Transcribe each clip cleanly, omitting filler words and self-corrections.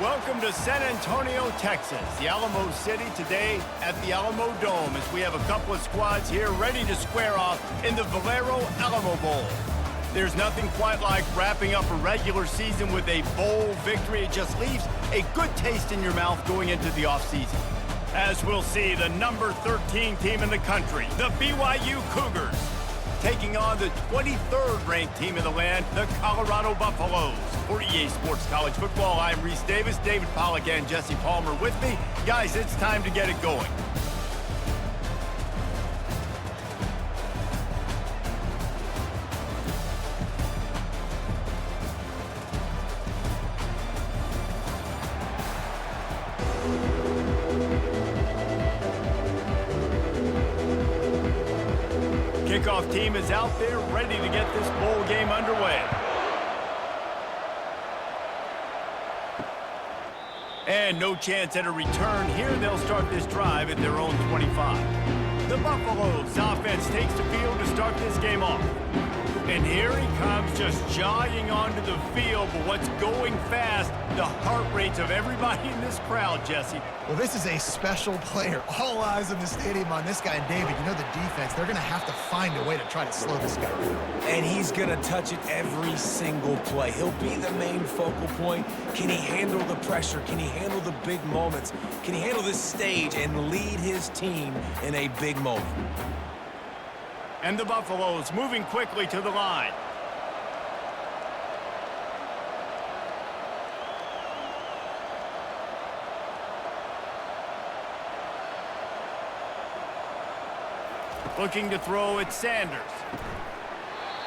Welcome to San Antonio, Texas, the Alamo City today at the Alamo Dome as we have a couple of squads here ready to square off in the Valero Alamo Bowl. There's nothing quite like wrapping up a regular season with a bowl victory. It just leaves a good taste in your mouth going into the offseason. As we'll see, the number 13 team in the country, the BYU Cougars, taking on the 23rd ranked team in the land, the Colorado Buffaloes. For EA Sports College Football, I'm Reese Davis, David Pollack and Jesse Palmer with me. Guys, it's time to get it going. Kickoff team is out there ready to get this bowl game underway. And no chance at a return here. They'll start this drive at their own 25. The Buffaloes offense takes the field to start this game off. And here he comes, just jogging onto the field. But what's going fast, the heart rates of everybody in this crowd, Jesse. Well, this is a special player. All eyes in the stadium on this guy. And David, you know the defense, they're going to have to find a way to try to slow this guy down. And he's going to touch it every single play. He'll be the main focal point. Can he handle the pressure? Can he handle the big moments? Can he handle this stage and lead his team in a big moment? And the Buffaloes moving quickly to the line. Looking to throw at Sanders.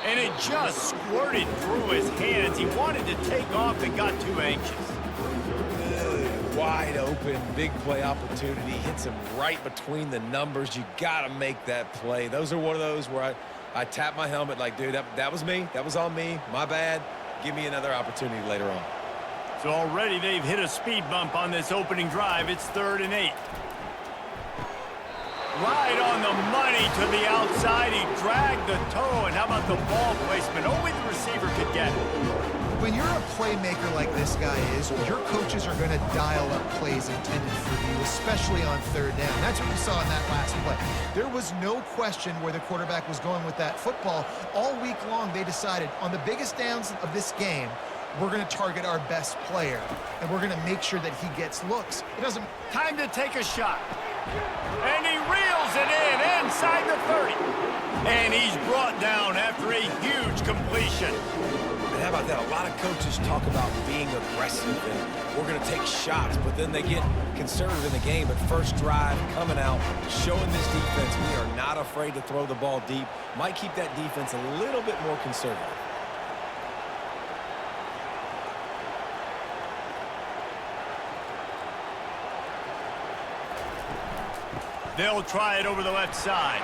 And it just squirted through his hands. He wanted to take off and got too anxious. Wide open, big play opportunity. Hits him right between the numbers. You got to make that play. Those are one of those where I tap my helmet like, dude, that was me. That was on me. My bad. Give me another opportunity later on. So already they've hit a speed bump on this opening drive. It's 3rd and 8. Right on the money to the outside. He dragged the toe. And how about the ball placement? Only the receiver could get it. When you're a playmaker like this guy is, your coaches are going to dial up plays intended for you, especially on 3rd down. That's what you saw in that last play. There was no question where the quarterback was going with that football. All week long, they decided on the biggest downs of this game, we're going to target our best player, and we're going to make sure that he gets looks. It doesn't... Time to take a shot. And he reels it in inside the 30. And he's brought down after a huge completion. And how about that? A lot of coaches talk about being aggressive and we're going to take shots, but then they get conservative in the game. But first drive, coming out, showing this defense we are not afraid to throw the ball deep. Might keep that defense a little bit more conservative. They'll try it over the left side.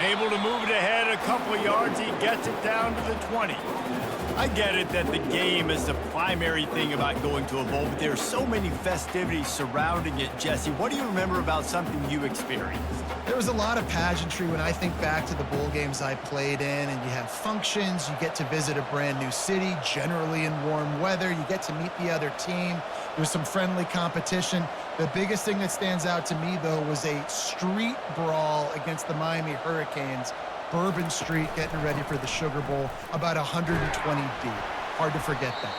Able to move it ahead a couple of yards. He gets it down to the 20. I get it that the game is the primary thing about going to a bowl, but there are so many festivities surrounding it. Jesse, what do you remember about something you experienced? There was a lot of pageantry when I think back to the bowl games I played in, and you have functions, you get to visit a brand new city, generally in warm weather, you get to meet the other team, there's some friendly competition. The biggest thing that stands out to me, though, was a street brawl against the Miami Hurricanes. Bourbon Street getting ready for the Sugar Bowl, about 120 deep. Hard to forget that.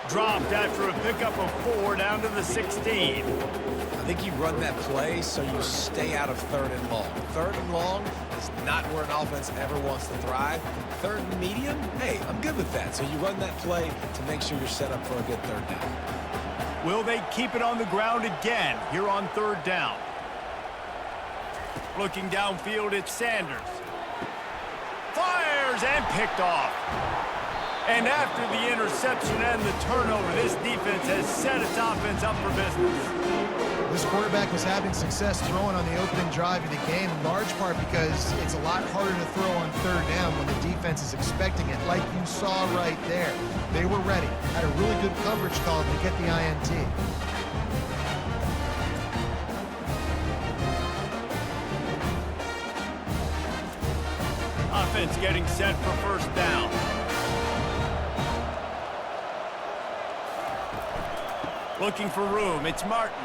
Dropped after a pickup of 4 down to the 16. I think you run that play so you stay out of 3rd and long. 3rd and long is not where an offense ever wants to thrive. 3rd and medium, hey, I'm good with that. So you run that play to make sure you're set up for a good 3rd down. Will they keep it on the ground again here on 3rd down? Looking downfield at Sanders. Fires and picked off. And after the interception and the turnover, this defense has set its offense up for business. This quarterback was having success throwing on the opening drive of the game, in large part because it's a lot harder to throw on 3rd down when the defense is expecting it, like you saw right there. They were ready, had a really good coverage call to get the INT. Offense getting set for 1st down. Looking for room. It's Martin.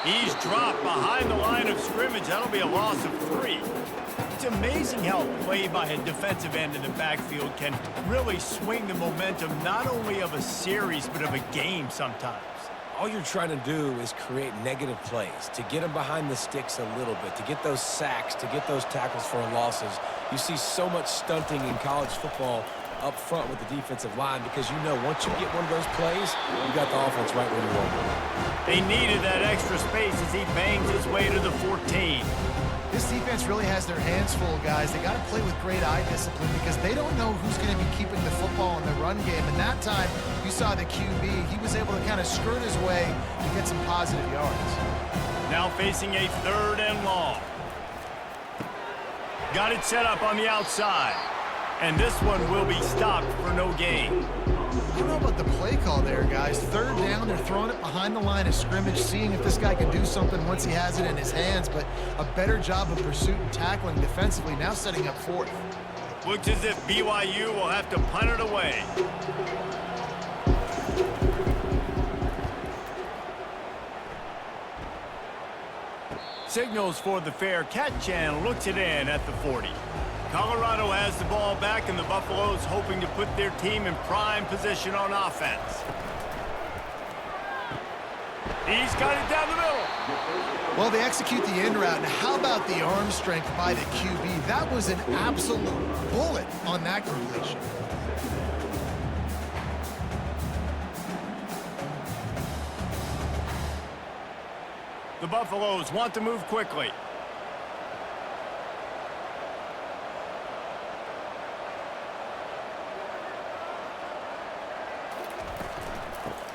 He's dropped behind the line of scrimmage. That'll be a loss of 3. It's amazing how play by a defensive end in the backfield can really swing the momentum not only of a series but of a game sometimes. All you're trying to do is create negative plays, to get them behind the sticks a little bit, to get those sacks, to get those tackles for losses. You see so much stunting in college football up front with the defensive line because you know once you get one of those plays, you got the offense right where you want it. They needed that extra space as he bangs his way to the 14. This defense really has their hands full, guys. They got to play with great eye discipline because they don't know who's going to be keeping the football in the run game. And that time, you saw the QB. He was able to kind of skirt his way to get some positive yards. Now facing a 3rd and long. Got it set up on the outside. And this one will be stopped for no gain. I don't know about the play call there, guys. 3rd down, they're throwing it behind the line of scrimmage, seeing if this guy can do something once he has it in his hands, but a better job of pursuit and tackling defensively, now setting up 4th. Looks as if BYU will have to punt it away. Signals for the fair catch and looks it in at the 40. Colorado has the ball back, and the Buffaloes hoping to put their team in prime position on offense. He's got it down the middle. Well, they execute the in route. Now, how about the arm strength by the QB? That was an absolute bullet on that completion. The Buffaloes want to move quickly.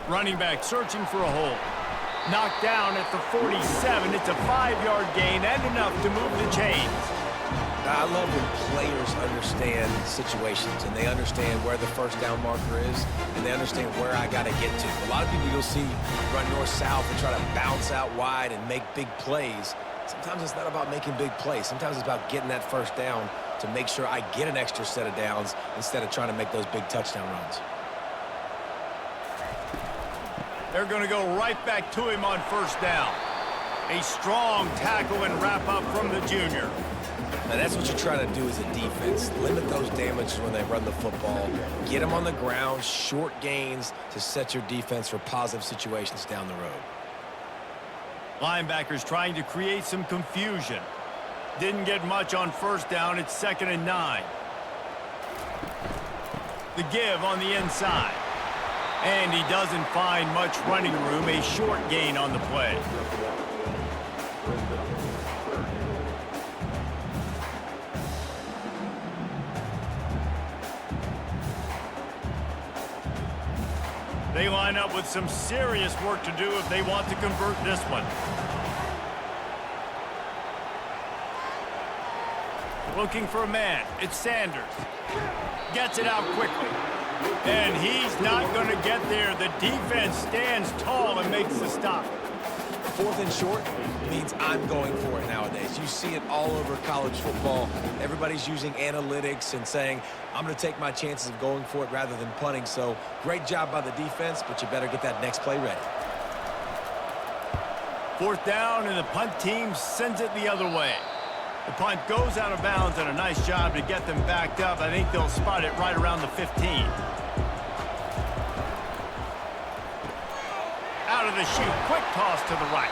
Running back searching for a hole. Knocked down at the 47. It's a 5-yard gain and enough to move the chains. I love when players understand situations and they understand where the first down marker is and they understand where I got to get to. A lot of people you'll see run north-south and try to bounce out wide and make big plays. Sometimes it's not about making big plays. Sometimes it's about getting that first down to make sure I get an extra set of downs instead of trying to make those big touchdown runs. They're going to go right back to him on 1st down. A strong tackle and wrap up from the junior. Now that's what you're trying to do as a defense. Limit those damages when they run the football. Get them on the ground, short gains to set your defense for positive situations down the road. Linebackers trying to create some confusion. Didn't get much on 1st down. It's 2nd and 9. The give on the inside. And he doesn't find much running room. A short gain on the play. They line up with some serious work to do if they want to convert this one. Looking for a man. It's Sanders. Gets it out quickly. And he's not going to get there. The defense stands tall and makes the stop. 4th and short means I'm going for it nowadays. You see it all over college football. Everybody's using analytics and saying, I'm going to take my chances of going for it rather than punting. So great job by the defense, but you better get that next play ready. 4th down, and the punt team sends it the other way. The punt goes out of bounds, and a nice job to get them backed up. I think they'll spot it right around the 15. Out of the chute, quick toss to the right.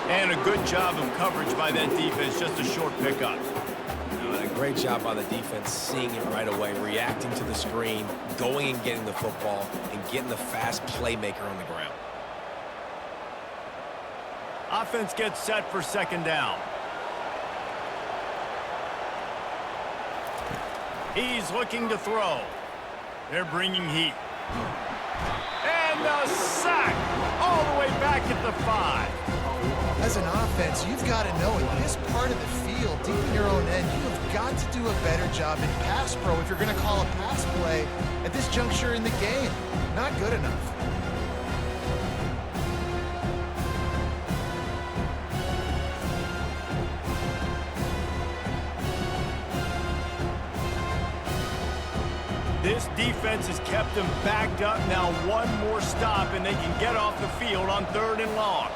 And a good job of coverage by that defense, just a short pickup. A great job by the defense, seeing it right away, reacting to the screen, going and getting the football, and getting the fast playmaker on the ground. Offense gets set for 2nd down. He's looking to throw. They're bringing heat. And a sack all the way back at the 5. As an offense, you've got to know in this part of the field, deep in your own end, you have got to do a better job in pass pro if you're going to call a pass play at this juncture in the game. Not good enough. This defense has kept them backed up. Now one more stop, and they can get off the field on 3rd and long.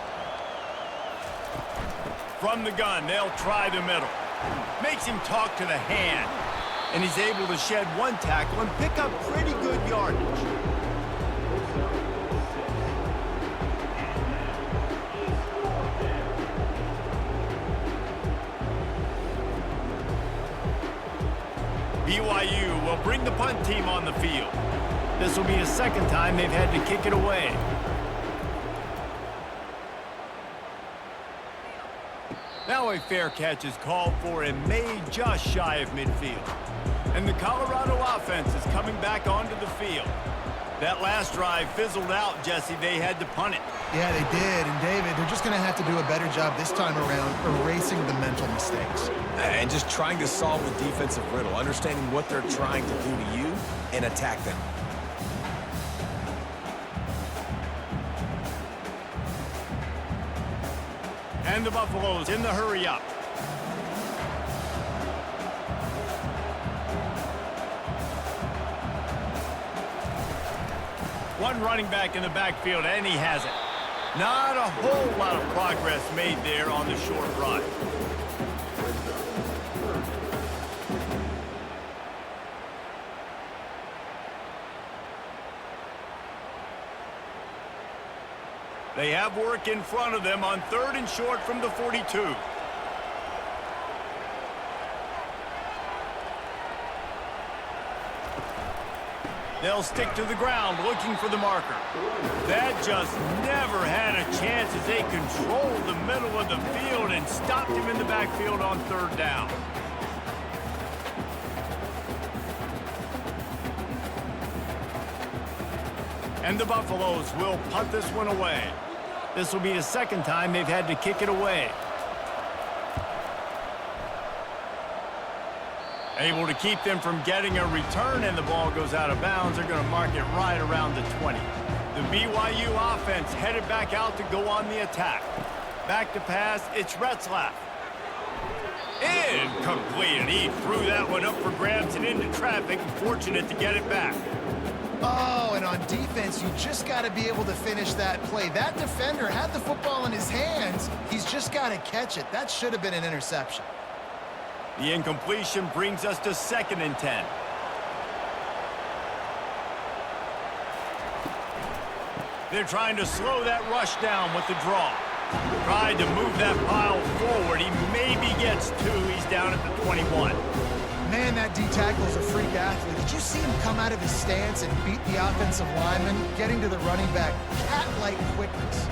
From the gun, they'll try the middle. Makes him talk to the hand. And he's able to shed one tackle and pick up pretty good yardage. BYU will bring the punt team on the field. This will be the 2nd time they've had to kick it away. Now a fair catch is called for and made just shy of midfield. And the Colorado offense is coming back onto the field. That last drive fizzled out, Jesse. They had to punt it. Yeah, they did. And, David, they're just going to have to do a better job this time around erasing the mental mistakes. And just trying to solve the defensive riddle, understanding what they're trying to do to you and attack them. And the Buffaloes in the hurry up. One running back in the backfield, and he has it. Not a whole lot of progress made there on the short run. They have work in front of them on 3rd and short from the 42. They'll stick to the ground looking for the marker. That just never had a chance as they controlled the middle of the field and stopped him in the backfield on 3rd down. And the Buffaloes will punt this one away. This will be the 2nd time they've had to kick it away. Able to keep them from getting a return, and the ball goes out of bounds. They're going to mark it right around the 20. The BYU offense headed back out to go on the attack. Back to pass, it's Retzlaff. Incomplete, and he threw that one up for grabs and into traffic, and fortunate to get it back. Oh, and on defense, you just got to be able to finish that play. That defender had the football in his hands. He's just got to catch it. That should have been an interception. The incompletion brings us to 2nd and 10. They're trying to slow that rush down with the draw. Tried to move that pile forward. He maybe gets 2. He's down at the 21. Man, that D-tackle is a freak athlete. Did you see him come out of his stance and beat the offensive lineman, getting to the running back? Cat-like quickness.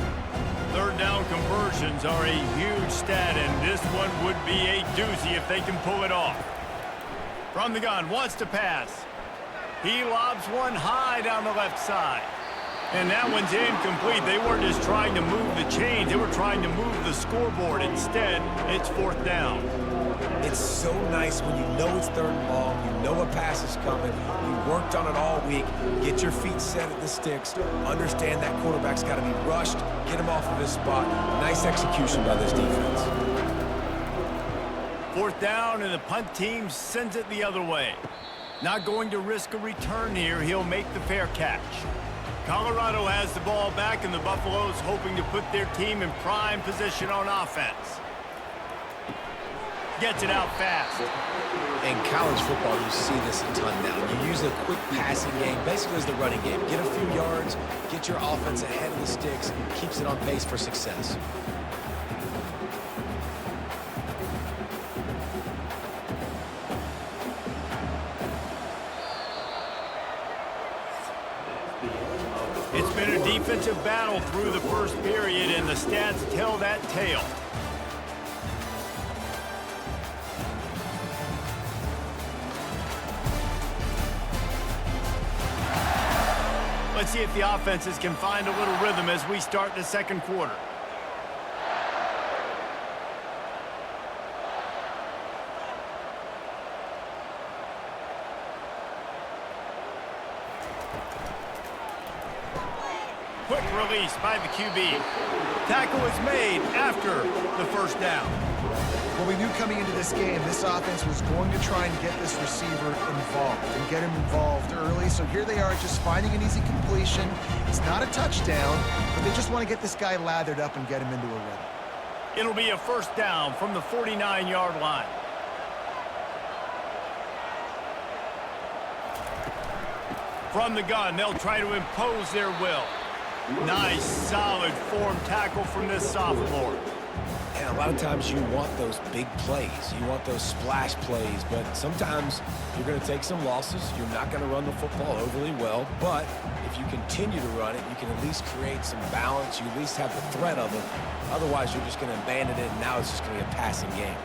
3rd down conversions are a huge stat, and this one would be a doozy if they can pull it off. From the gun, wants to pass. He lobs one high down the left side. And that one's incomplete. They weren't just trying to move the chains. They were trying to move the scoreboard. Instead, it's 4th down. It's so nice when you know it's 3rd and long, you know a pass is coming, you worked on it all week, get your feet set at the sticks, understand that quarterback's got to be rushed, get him off of his spot. Nice execution by this defense. 4th down, and the punt team sends it the other way. Not going to risk a return here. He'll make the fair catch. Colorado has the ball back, and the Buffaloes hoping to put their team in prime position on offense. Gets it out fast. In college football, you see this a ton now. You use a quick passing game, basically as the running game. Get a few yards, get your offense ahead of the sticks, keeps it on pace for success. It's been a defensive battle through the first period, and the stats tell that tale. Let's see if the offenses can find a little rhythm as we start the 2nd quarter. Quick release by the QB. Tackle is made after the 1st down. Well, we knew coming into this game, this offense was going to try and get this receiver involved and get him involved early. So here they are just finding an easy completion. It's not a touchdown, but they just want to get this guy lathered up and get him into a rhythm. It'll be a first down from the 49-yard line. From the gun, they'll try to impose their will. Nice, solid form tackle from this sophomore. And a lot of times you want those big plays. You want those splash plays, but sometimes you're going to take some losses. You're not going to run the football overly well, but if you continue to run it, you can at least create some balance. You at least have the threat of it. Otherwise, you're just going to abandon it, and now it's just going to be a passing game.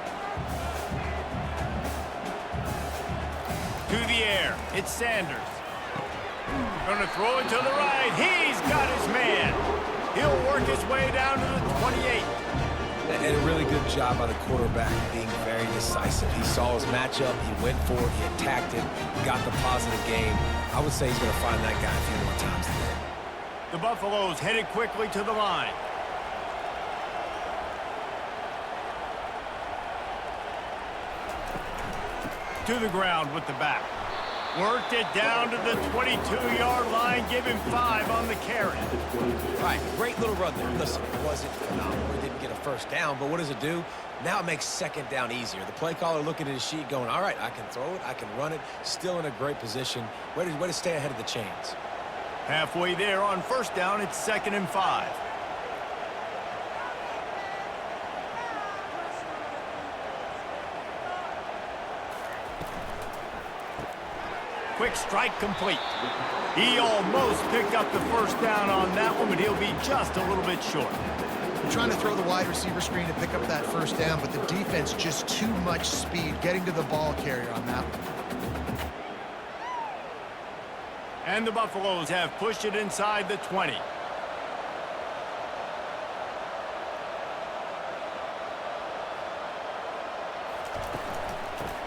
To the air, it's Sanders. Going to throw it to the right. He's got his man. He'll work his way down to the 28. And a really good job by the quarterback being very decisive. He saw his matchup, he went for it, he attacked it, got the positive game. I would say he's going to find that guy a few more times today. The Buffaloes headed quickly to the line. To the ground with the back. Worked it down to the 22-yard line. Give him 5 on the carry. All right, great little run there. Listen, it wasn't phenomenal. He didn't get a first down, but what does it do? Now it makes second down easier. The play caller looking at his sheet going, all right, I can throw it, I can run it. Still in a great position. Way to stay ahead of the chains. Halfway there on first down, it's 2nd and 5. Quick strike complete. He almost picked up the first down on that one, but he'll be just a little bit short. They're trying to throw the wide receiver screen to pick up that first down, but the defense just too much speed getting to the ball carrier on that one. And the Buffaloes have pushed it inside the 20.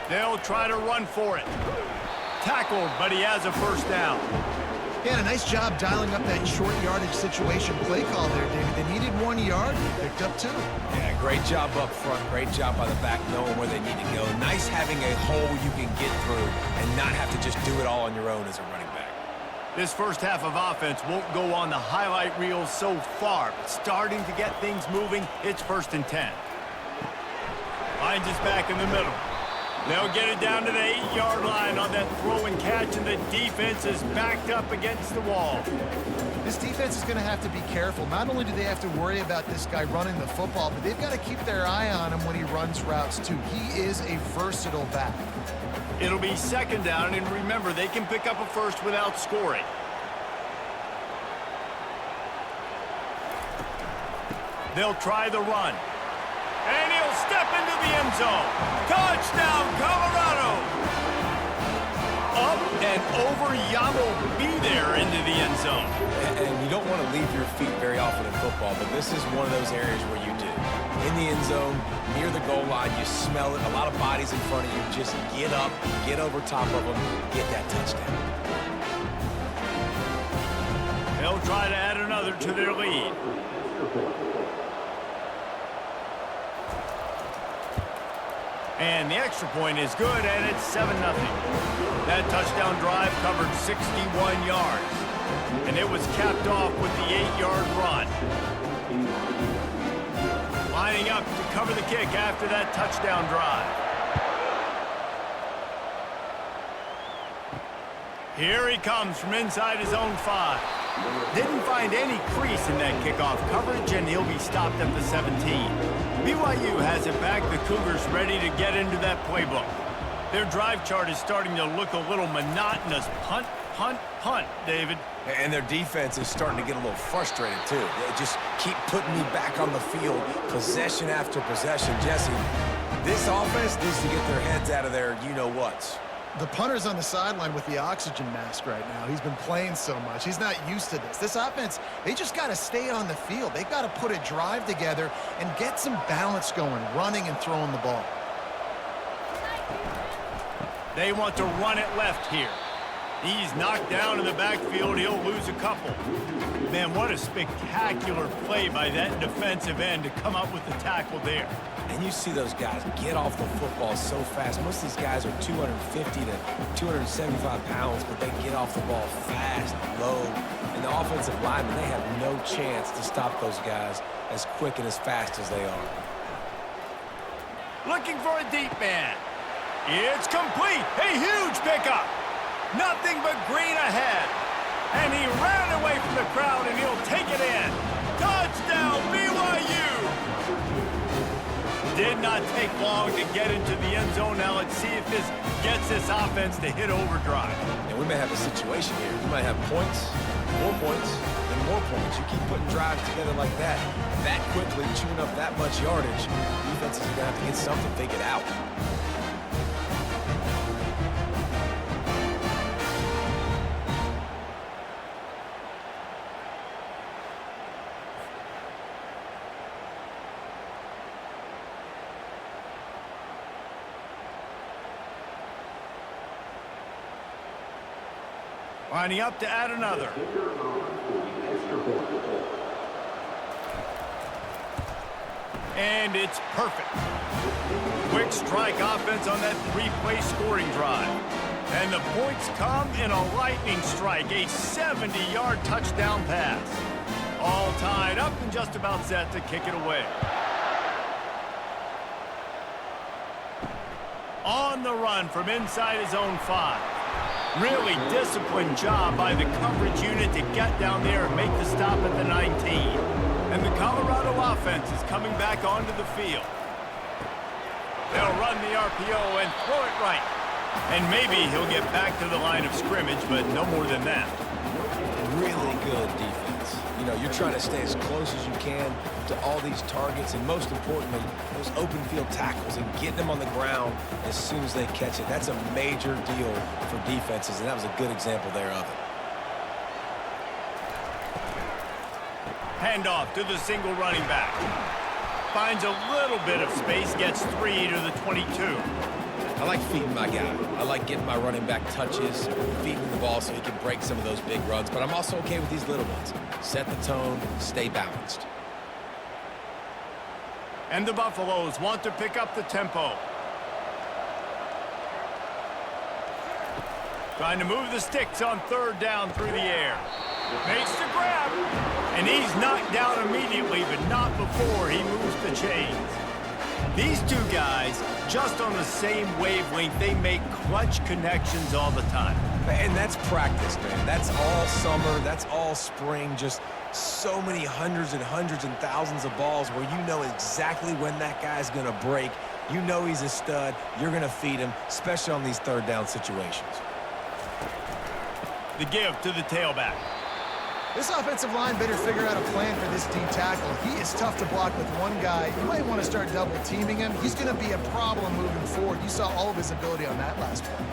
They'll try to run for it. Tackled, but he has a first down. Yeah, a nice job dialing up that short yardage situation play call there, David. They needed 1 yard, they picked up 2. Yeah, great job up front. Great job by the back knowing where they need to go. Nice having a hole you can get through and not have to just do it all on your own as a running back. This first half of offense won't go on the highlight reel so far, but starting to get things moving, it's 1st and 10. Finds his back in the middle. They'll get it down to the 8-yard line on that throw and catch, and the defense is backed up against the wall. This defense is going to have to be careful. Not only do they have to worry about this guy running the football, but they've got to keep their eye on him when he runs routes, too. He is a versatile back. It'll be 2nd down, and remember, they can pick up a first without scoring. They'll try the run. And he'll step into the end zone. Touchdown, Colorado! Up and over, Yamo be there into the end zone. And you don't want to leave your feet very often in football, but this is one of those areas where you do. In the end zone, near the goal line, you smell it. A lot of bodies in front of you. Just get up, get over top of them, get that touchdown. They'll try to add another to their lead. And the extra point is good, and it's 7-0. That touchdown drive covered 61 yards. And it was capped off with the 8-yard run. Lining up to cover the kick after that touchdown drive. Here he comes from inside his own 5. Didn't find any crease in that kickoff coverage, and he'll be stopped at the 17. BYU has it back. The Cougars ready to get into that playbook. Their drive chart is starting to look a little monotonous. Punt, punt, punt, David. And their defense is starting to get a little frustrated, too. They just keep putting me back on the field, possession after possession. Jesse, this offense needs to get their heads out of their you-know-whats. The punter's on the sideline with the oxygen mask right now. He's been playing so much. He's not used to this. This offense, they just got to stay on the field. They've got to put a drive together and get some balance going, running and throwing the ball. They want to run it left here. He's knocked down in the backfield. He'll lose a couple. Man, what a spectacular play by that defensive end to come up with the tackle there. And you see those guys get off the football so fast. Most of these guys are 250 to 275 pounds, but they get off the ball fast, low. And the offensive linemen, they have no chance to stop those guys as quick and as fast as they are. Looking for a deep man. It's complete. A huge pickup. Nothing but green ahead. And he ran away from the crowd, and he'll take it in. Touchdown, BYU! Did not take long to get into the end zone. Now let's see if this gets this offense to hit overdrive. And we may have a situation here. We might have points, and more points. You keep putting drives together like that quickly, chewing up that much yardage, defense is going to have to get something figured out. Lining up to add another. And it's perfect. Quick strike offense on that three-play scoring drive. And the points come in a lightning strike, a 70-yard touchdown pass. All tied up and just about set to kick it away. On the run from inside his own 5. Really disciplined job by the coverage unit to get down there and make the stop at the 19. And the Colorado offense is coming back onto the field. They'll run the RPO and throw it right. And maybe he'll get back to the line of scrimmage, but no more than that. Really good defense. You know, you're trying to stay as close as you can to all these targets, and most importantly, those open field tackles and getting them on the ground as soon as they catch it. That's a major deal for defenses, and that was a good example there of it. Handoff to the single running back. Finds a little bit of space, gets 3 to the 22. I like feeding my guy. I like getting my running back touches, feeding the ball so he can break some of those big runs, but I'm also okay with these little ones. Set the tone, stay balanced. And the Buffaloes want to pick up the tempo. Trying to move the sticks on 3rd down through the air. Makes the grab. And he's knocked down immediately, but not before he moves the chains. These two guys, just on the same wavelength, they make clutch connections all the time. And that's practice, man. That's all summer. That's all spring. Just so many hundreds and thousands of balls where you know exactly when that guy's going to break. You know he's a stud. You're going to feed him, especially on these 3rd down situations. The give to the tailback. This offensive line better figure out a plan for this D tackle. He is tough to block with one guy. You might want to start double teaming him. He's going to be a problem moving forward. You saw all of his ability on that last play.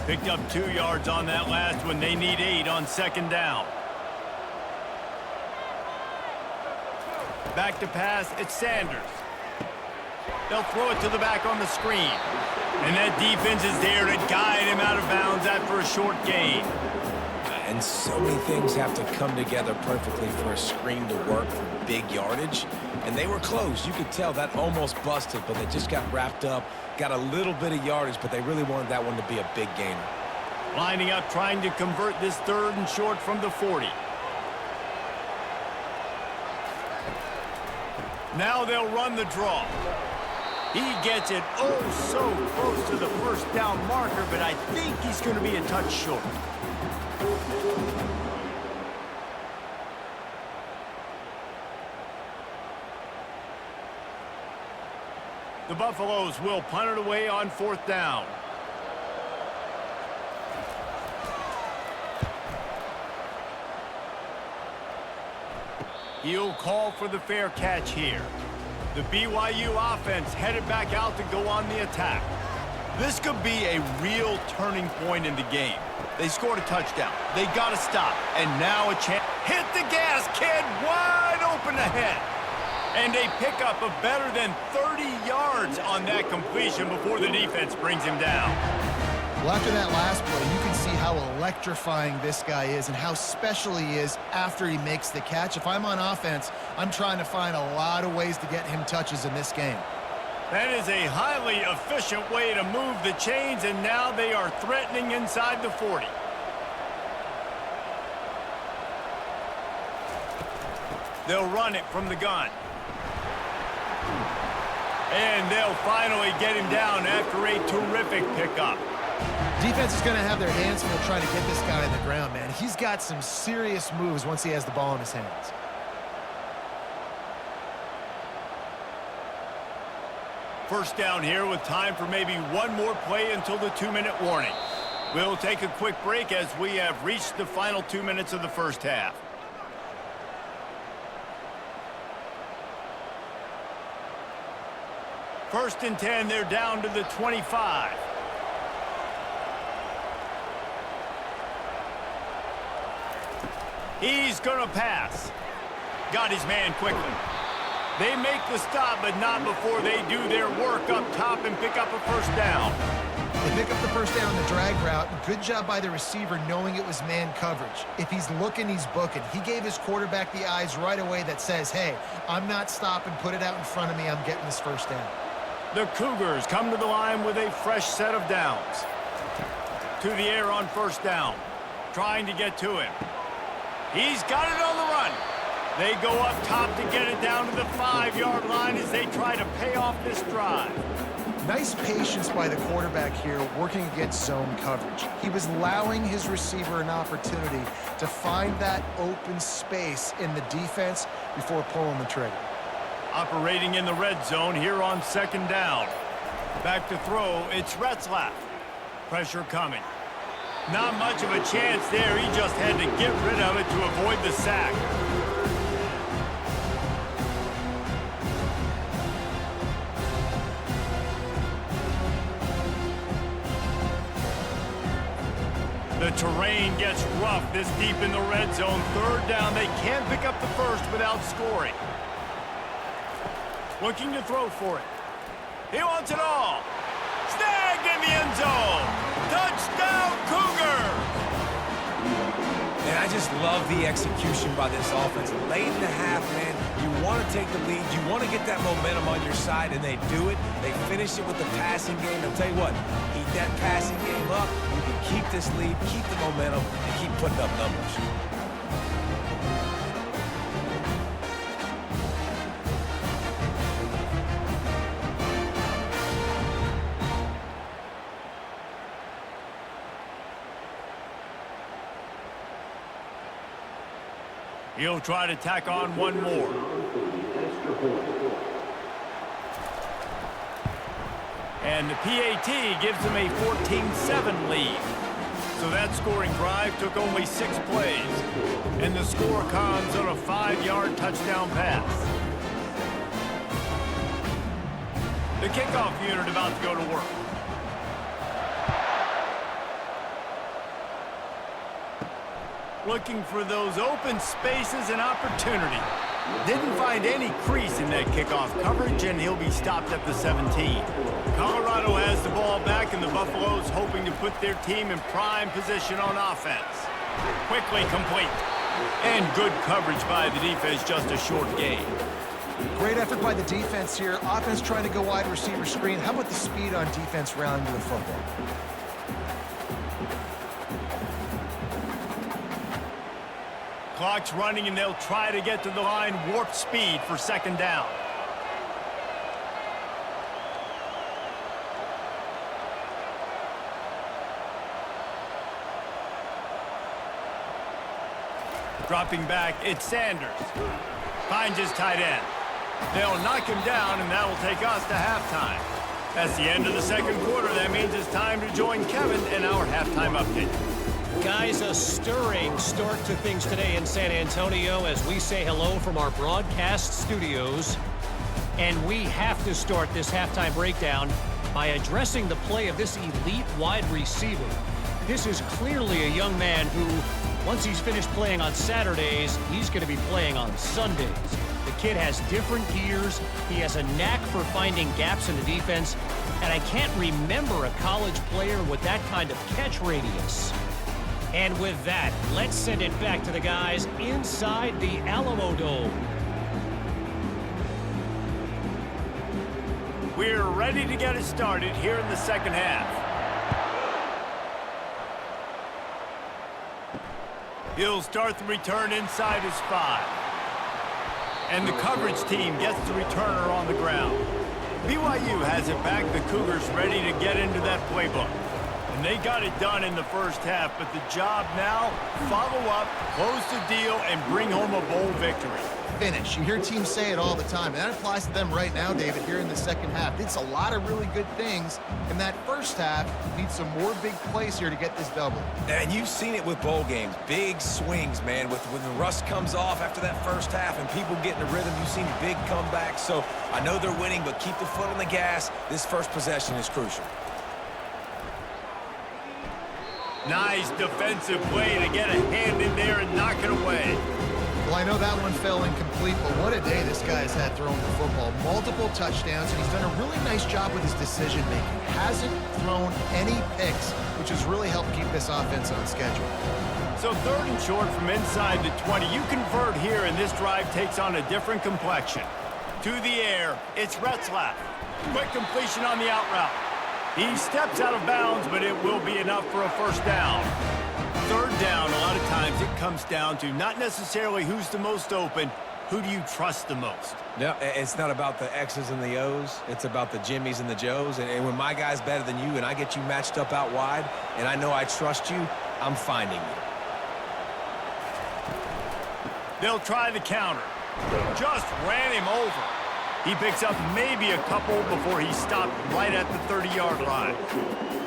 Picked up 2 yards on that last one. They need 8 on 2nd down. Back to pass, it's Sanders. They'll throw it to the back on the screen. And that defense is there to guide him out of bounds after a short gain. And so many things have to come together perfectly for a screen to work for big yardage. And they were close. You could tell that almost busted, but they just got wrapped up, got a little bit of yardage, but they really wanted that one to be a big gainer. Lining up, trying to convert this 3rd and short from the 40. Now they'll run the draw. He gets it oh so close to the 1st down marker, but I think he's going to be a touch short. The Buffaloes will punt it away on 4th down. He'll call for the fair catch here. The BYU offense headed back out to go on the attack. This could be a real turning point in the game. They scored a touchdown. They got to stop. And now a chance. Hit the gas, kid. Wide open ahead. And a pickup of better than 30 yards yards on that completion before the defense brings him down. Well, after that last play, you can see how electrifying this guy is and how special he is after he makes the catch. If I'm on offense, I'm trying to find a lot of ways to get him touches in this game. That is a highly efficient way to move the chains, and now they are threatening inside the 40. They'll run it from the gun. And they'll finally get him down after a terrific pickup. Defense is going to have their hands full trying to get this guy on the ground, man. He's got some serious moves once he has the ball in his hands. First down here with time for maybe one more play until the 2-minute warning. We'll take a quick break as we have reached the final 2 minutes of the first half. First and 10, they're down to the 25. He's going to pass. Got his man quickly. They make the stop, but not before they do their work up top and pick up a first down. They pick up the first down on the drag route. Good job by the receiver knowing it was man coverage. If he's looking, he's booking. He gave his quarterback the eyes right away that says, hey, I'm not stopping. Put it out in front of me. I'm getting this first down. The Cougars come to the line with a fresh set of downs. To the air on first down. Trying to get to him. He's got it on the run. They go up top to get it down to the 5-yard line as they try to pay off this drive. Nice patience by the quarterback here working against zone coverage. He was allowing his receiver an opportunity to find that open space in the defense before pulling the trigger. Operating in the red zone here on second down. Back to throw, it's Retzlaff. Pressure coming. Not much of a chance there. He just had to get rid of it to avoid the sack. The terrain gets rough this deep in the red zone. Third down, they can't pick up the first without scoring. Looking to throw for it. He wants it all. Snagged in the end zone. Touchdown, Cougars! And I just love the execution by this offense. Late in the half, man, you want to take the lead. You want to get that momentum on your side, and they do it. They finish it with the passing game. I'll tell you what, keep that passing game up. You can keep this lead, keep the momentum, and keep putting up numbers. He'll try to tack on one more. And the PAT gives him a 14-7 lead. So that scoring drive took only 6 plays. And the score comes on a 5-yard touchdown pass. The kickoff unit about to go to work. Looking for those open spaces and opportunity. Didn't find any crease in that kickoff coverage, and he'll be stopped at the 17. Colorado has the ball back, and the Buffaloes hoping to put their team in prime position on offense. Quickly complete. And good coverage by the defense, just a short gain. Great effort by the defense here. Offense trying to go wide receiver screen. How about the speed on defense rounding the football? Clock's running, and they'll try to get to the line. Warp speed for second down. Dropping back, it's Sanders. Finds his tight end. They'll knock him down, and that will take us to halftime. That's the end of the second quarter. That means it's time to join Kevin in our halftime update. Guys, a stirring start to things today in San Antonio as we say hello from our broadcast studios. And we have to start this halftime breakdown by addressing the play of this elite wide receiver. This is clearly a young man who, once he's finished playing on Saturdays, he's going to be playing on Sundays. The kid has different gears. He has a knack for finding gaps in the defense. And I can't remember a college player with that kind of catch radius. And with that, let's send it back to the guys inside the Alamo Dome. We're ready to get it started here in the second half. He'll start the return inside his 5. And the coverage team gets the returner on the ground. BYU has it back. The Cougars ready to get into that playbook. And they got it done in the first half, but the job now, follow up, close the deal, and bring home a bowl victory. Finish. You hear teams say it all the time, and that applies to them right now, David, here in the second half. It's a lot of really good things in that first half. Need some more big plays here to get this double. And you've seen it with bowl games. Big swings, man. When the rust comes off after that first half and people get in a rhythm, you've seen big comebacks. So I know they're winning, but keep the foot on the gas. This first possession is crucial. Nice defensive play to get a hand in there and knock it away. Well, I know that one fell incomplete, but what a day this guy has had throwing the football. Multiple touchdowns, and he's done a really nice job with his decision-making. Hasn't thrown any picks, which has really helped keep this offense on schedule. So 3rd and short from inside the 20. You convert here, and this drive takes on a different complexion. To the air, it's Retzlaff. Quick completion on the out route. He steps out of bounds, but it will be enough for a first down. 3rd down, a lot of times it comes down to not necessarily who's the most open, who do you trust the most? Yeah, it's not about the X's and the O's. It's about the Jimmies and the Joes. And when my guy's better than you and I get you matched up out wide and I know I trust you, I'm finding you. They'll try the counter. Just ran him over. He picks up maybe a couple before he stopped right at the 30-yard line.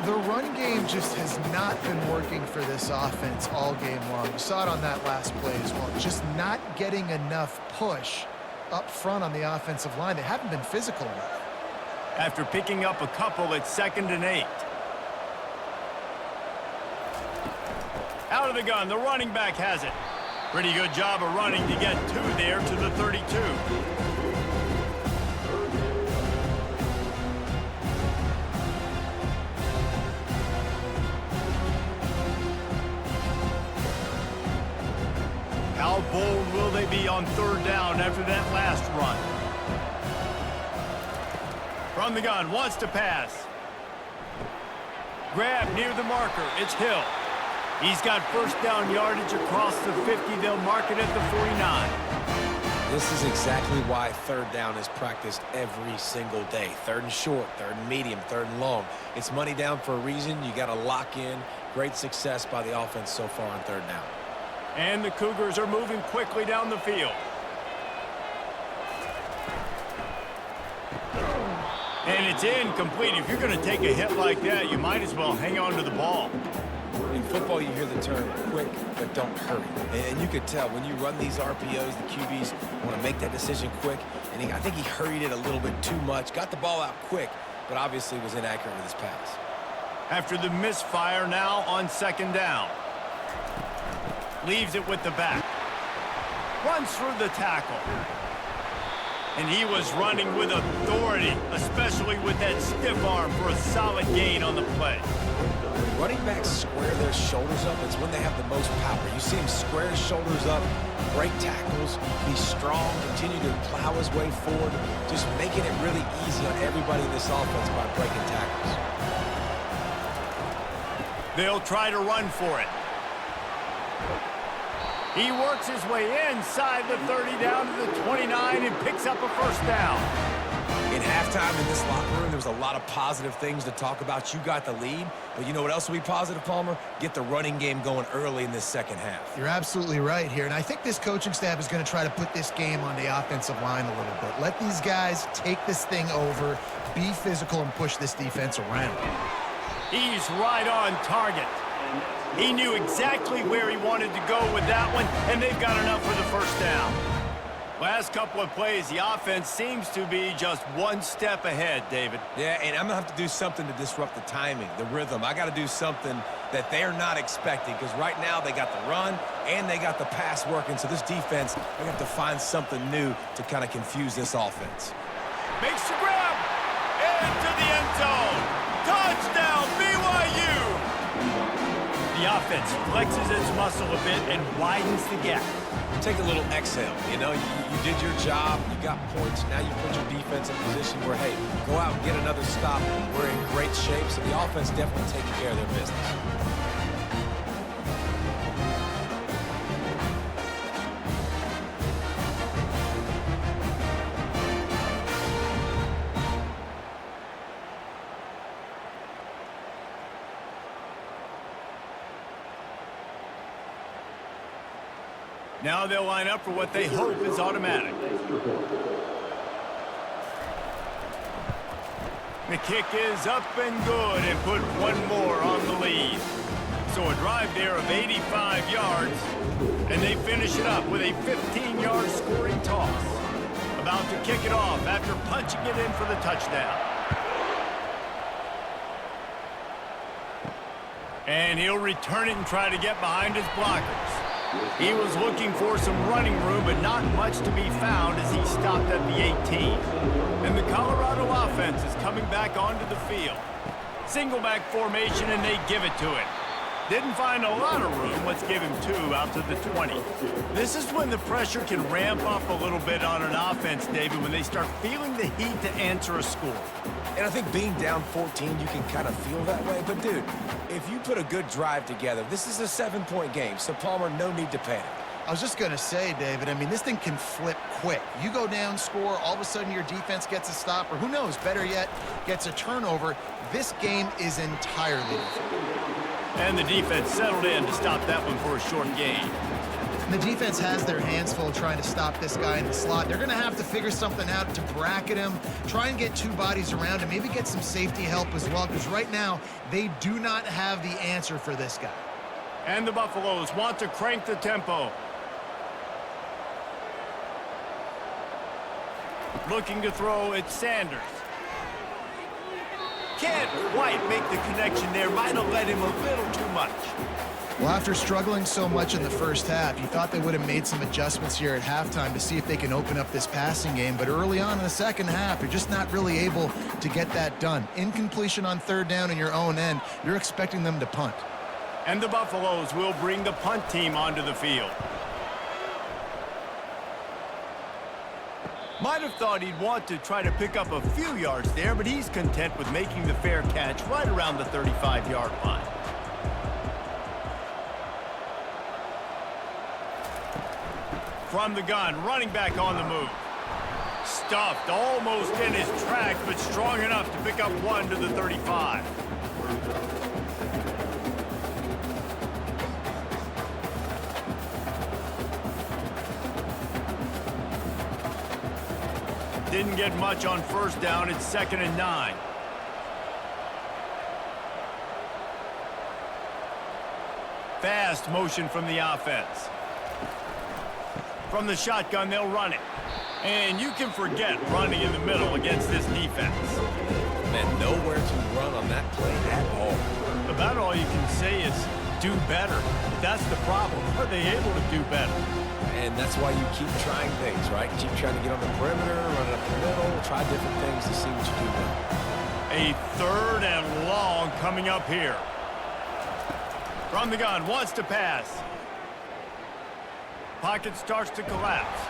The run game just has not been working for this offense all game long. You saw it on that last play as well. Just not getting enough push up front on the offensive line. They haven't been physical enough. After picking up a couple, it's 2nd and 8. Out of the gun, the running back has it. Pretty good job of running to get 2 there to the 32. How bold will they be on 3rd down after that last run? From the gun, wants to pass. Grab near the marker, it's Hill. He's got first down yardage across the 50. They'll mark it at the 49. This is exactly why 3rd down is practiced every single day. 3rd and short, 3rd and medium, 3rd and long. It's money down for a reason. You got to lock in. Great success by the offense so far on 3rd down. And the Cougars are moving quickly down the field. And it's incomplete. If you're going to take a hit like that, you might as well hang on to the ball. In football, you hear the term quick, but don't hurry. And you could tell when you run these RPOs, the QBs want to make that decision quick. And I think he hurried it a little bit too much. Got the ball out quick, but obviously was inaccurate with his pass. After the misfire, now on 2nd down. Leaves it with the back. Runs through the tackle. And he was running with authority, especially with that stiff arm for a solid gain on the play. When running backs square their shoulders up, it's when they have the most power. You see him square his shoulders up, break tackles, be strong, continue to plow his way forward, just making it really easy on everybody in this offense by breaking tackles. They'll try to run for it. He works his way inside the 30 down to the 29 and picks up a first down. In halftime in this locker room, there was a lot of positive things to talk about. You got the lead, but you know what else will be positive, Palmer? Get the running game going early in this second half. You're absolutely right here, and I think this coaching staff is going to try to put this game on the offensive line a little bit. Let these guys take this thing over, be physical, and push this defense around. He's right on target. He knew exactly where he wanted to go with that one, and they've got enough for the first down. Last couple of plays, the offense seems to be just one step ahead, David. Yeah, and I'm going to have to do something to disrupt the timing, the rhythm. I got to do something that they're not expecting, because right now they got the run and they got the pass working. So this defense, they have to find something new to kind of confuse this offense. Makes the grab into the end zone. Touchdown, BYU! The offense flexes its muscle a bit and widens the gap. Take a little exhale. You know, you did your job, you got points, now you put your defense in a position where, hey, go out and get another stop. We're in great shape, so the offense definitely taking care of their business. Now they'll line up for what they hope is automatic. The kick is up and good and put one more on the lead. So a drive there of 85 yards, and they finish it up with a 15-yard scoring toss. About to kick it off after punching it in for the touchdown. And he'll return it and try to get behind his blockers. He was looking for some running room, but not much to be found as he stopped at the 18. And the Colorado offense is coming back onto the field. Single back formation, and they give it to him. Didn't find a lot of room. Let's give him 2 out to the 20. This is when the pressure can ramp up a little bit on an offense, David, when they start feeling the heat to answer a score. And I think being down 14, you can kind of feel that way. But, dude, if you put a good drive together, this is a 7-point game. So, Palmer, no need to panic. I was just going to say, David, I mean, this thing can flip quick. You go down, score, all of a sudden your defense gets a stop, or who knows, better yet, gets a turnover. This game is entirely different. And the defense settled in to stop that one for a short gain. The defense has their hands full trying to stop this guy in the slot. They're going to have to figure something out to bracket him, try and get 2 bodies around him, maybe get some safety help as well, because right now they do not have the answer for this guy. And the Buffaloes want to crank the tempo. Looking to throw, it's Sanders. Can't quite make the connection there. Might have led him a little too much. Well, after struggling so much in the first half, you thought they would have made some adjustments here at halftime to see if they can open up this passing game. But early on in the second half, you're just not really able to get that done. Incompletion on 3rd down in your own end, you're expecting them to punt. And the Buffaloes will bring the punt team onto the field. Might have thought he'd want to try to pick up a few yards there, but he's content with making the fair catch right around the 35-yard line. From the gun, running back on the move. Stuffed almost in his tracks, but strong enough to pick up 1 to the 35. Didn't get much on 1st down. It's 2nd and 9. Fast motion from the offense. From the shotgun, they'll run it. And you can forget running in the middle against this defense. Man, nowhere to run on that play at all. About all you can say is do better. That's the problem. Are they able to do better? And that's why you keep trying things, right? Keep trying to get on the perimeter, run it up the middle, try different things to see what you do better. A 3rd and long coming up here. From the gun, wants to pass. Pocket starts to collapse.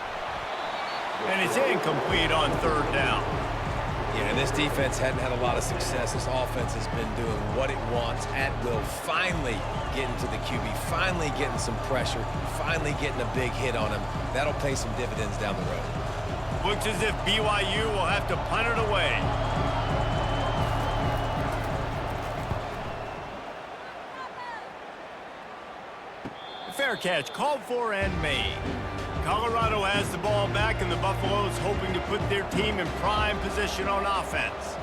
And it's incomplete on 3rd down. Yeah, and this defense hadn't had a lot of success. This offense has been doing what it wants at will. Finally getting to the QB, finally getting some pressure, finally getting a big hit on him. That'll pay some dividends down the road. Looks as if BYU will have to punt it away. Fair catch called for and made. Colorado has the ball back, and the Buffaloes hoping to put their team in prime position on offense.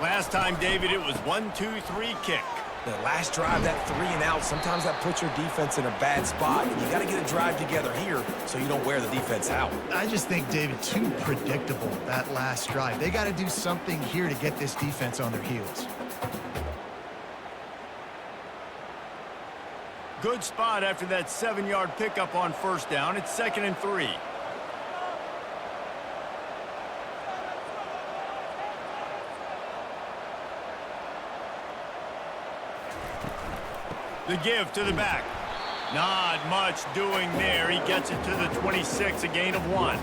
Last time, David, it was 1-2-3 kick. The last drive, that 3 and out, sometimes that puts your defense in a bad spot. And you got to get a drive together here so you don't wear the defense out. I just think, David, too predictable, that last drive. They got to do something here to get this defense on their heels. Good spot after that 7-yard pickup on first down. It's 2nd and 3. The give to the back. Not much doing there. He gets it to the 26, a gain of 1.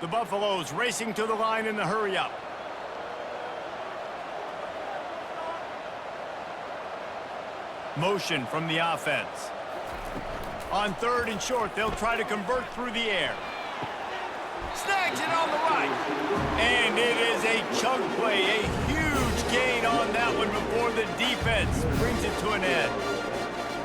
The Buffaloes racing to the line in the hurry-up. Motion from the offense. On 3rd and short, they'll try to convert through the air. Snags it on the right. And it is a chunk play, a huge gain on that one before the defense brings it to an end.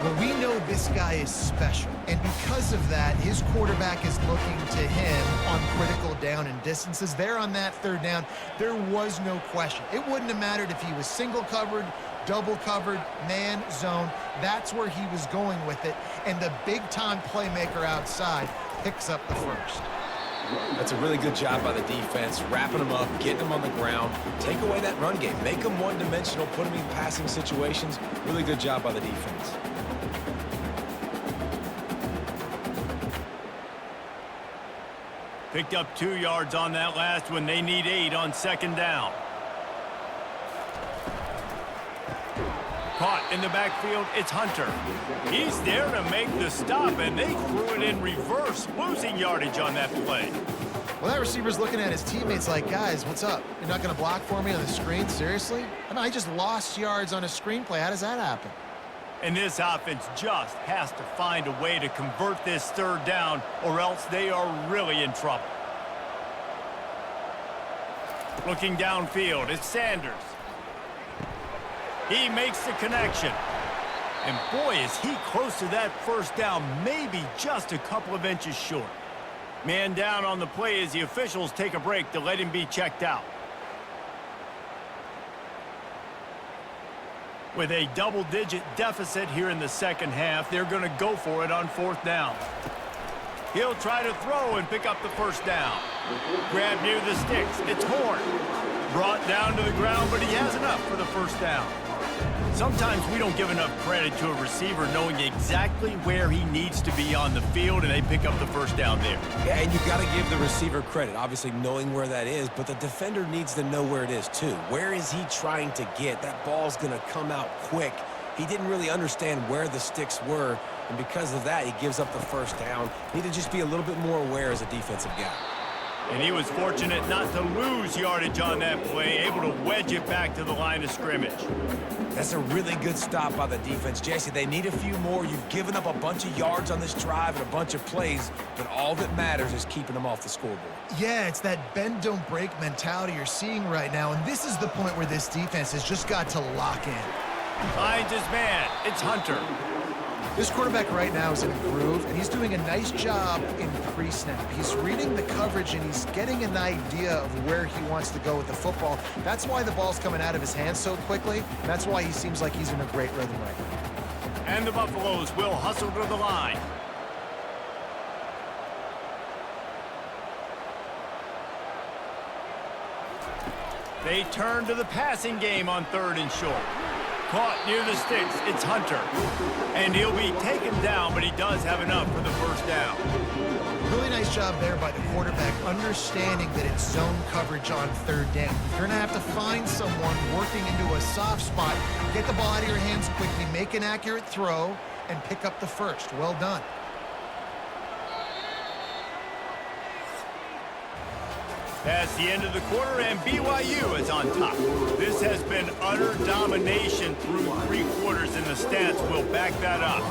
Well, we know this guy is special, and because of that, his quarterback is looking to him on critical down and distances. There on that 3rd down, there was no question. It wouldn't have mattered if he was single covered, double covered, man, zone. That's where he was going with it, and the big-time playmaker outside picks up the first. That's a really good job by the defense, wrapping them up, getting them on the ground, take away that run game, make them one-dimensional, put them in passing situations. Really good job by the defense. Picked up 2 yards on that last one. They need 8 on 2nd down. Caught in the backfield, it's Hunter. He's there to make the stop, and they threw it in reverse, losing yardage on that play. Well, that receiver's looking at his teammates like, guys, what's up? You're not going to block for me on the screen? Seriously? I mean, I just lost yards on a screenplay. How does that happen? And this offense just has to find a way to convert this 3rd down, or else they are really in trouble. Looking downfield, it's Sanders. He makes the connection. And boy, is he close to that 1st down, maybe just a couple of inches short. Man down on the play as the officials take a break to let him be checked out. With a double-digit deficit here in the 2nd half, they're going to go for it on 4th down. He'll try to throw and pick up the 1st down. Grab near the sticks. It's Horn. Brought down to the ground, but he has enough for the 1st down. Sometimes we don't give enough credit to a receiver knowing exactly where he needs to be on the field, and they pick up the 1st down there. Yeah, and you've got to give the receiver credit, obviously knowing where that is, but the defender needs to know where it is too. Where is he trying to get? That ball's going to come out quick. He didn't really understand where the sticks were, and because of that, he gives up the 1st down. Need to just be a little bit more aware as a defensive guy. And he was fortunate not to lose yardage on that play, able to wedge it back to the line of scrimmage. That's a really good stop by the defense. Jesse, they need a few more. You've given up a bunch of yards on this drive and a bunch of plays, but all that matters is keeping them off the scoreboard. Yeah, it's that bend, don't break mentality you're seeing right now, and this is the point where this defense has just got to lock in. Finds his man. It's Hunter. This quarterback right now is in a groove, and he's doing a nice job in pre-snap. He's reading the coverage, and he's getting an idea of where he wants to go with the football. That's why the ball's coming out of his hands so quickly, and that's why he seems like he's in a great rhythm right now. And the Buffaloes will hustle to the line. They turn to the passing game on 3rd and short. Caught near the sticks, it's Hunter. And he'll be taken down, but he does have enough for the 1st down. Really nice job there by the quarterback, understanding that it's zone coverage on 3rd down. You're going to have to find someone working into a soft spot, get the ball out of your hands quickly, make an accurate throw, and pick up the 1st. Well done. That's the end of the quarter, and BYU is on top. This has been utter domination through 3 quarters, and the stats will back that up.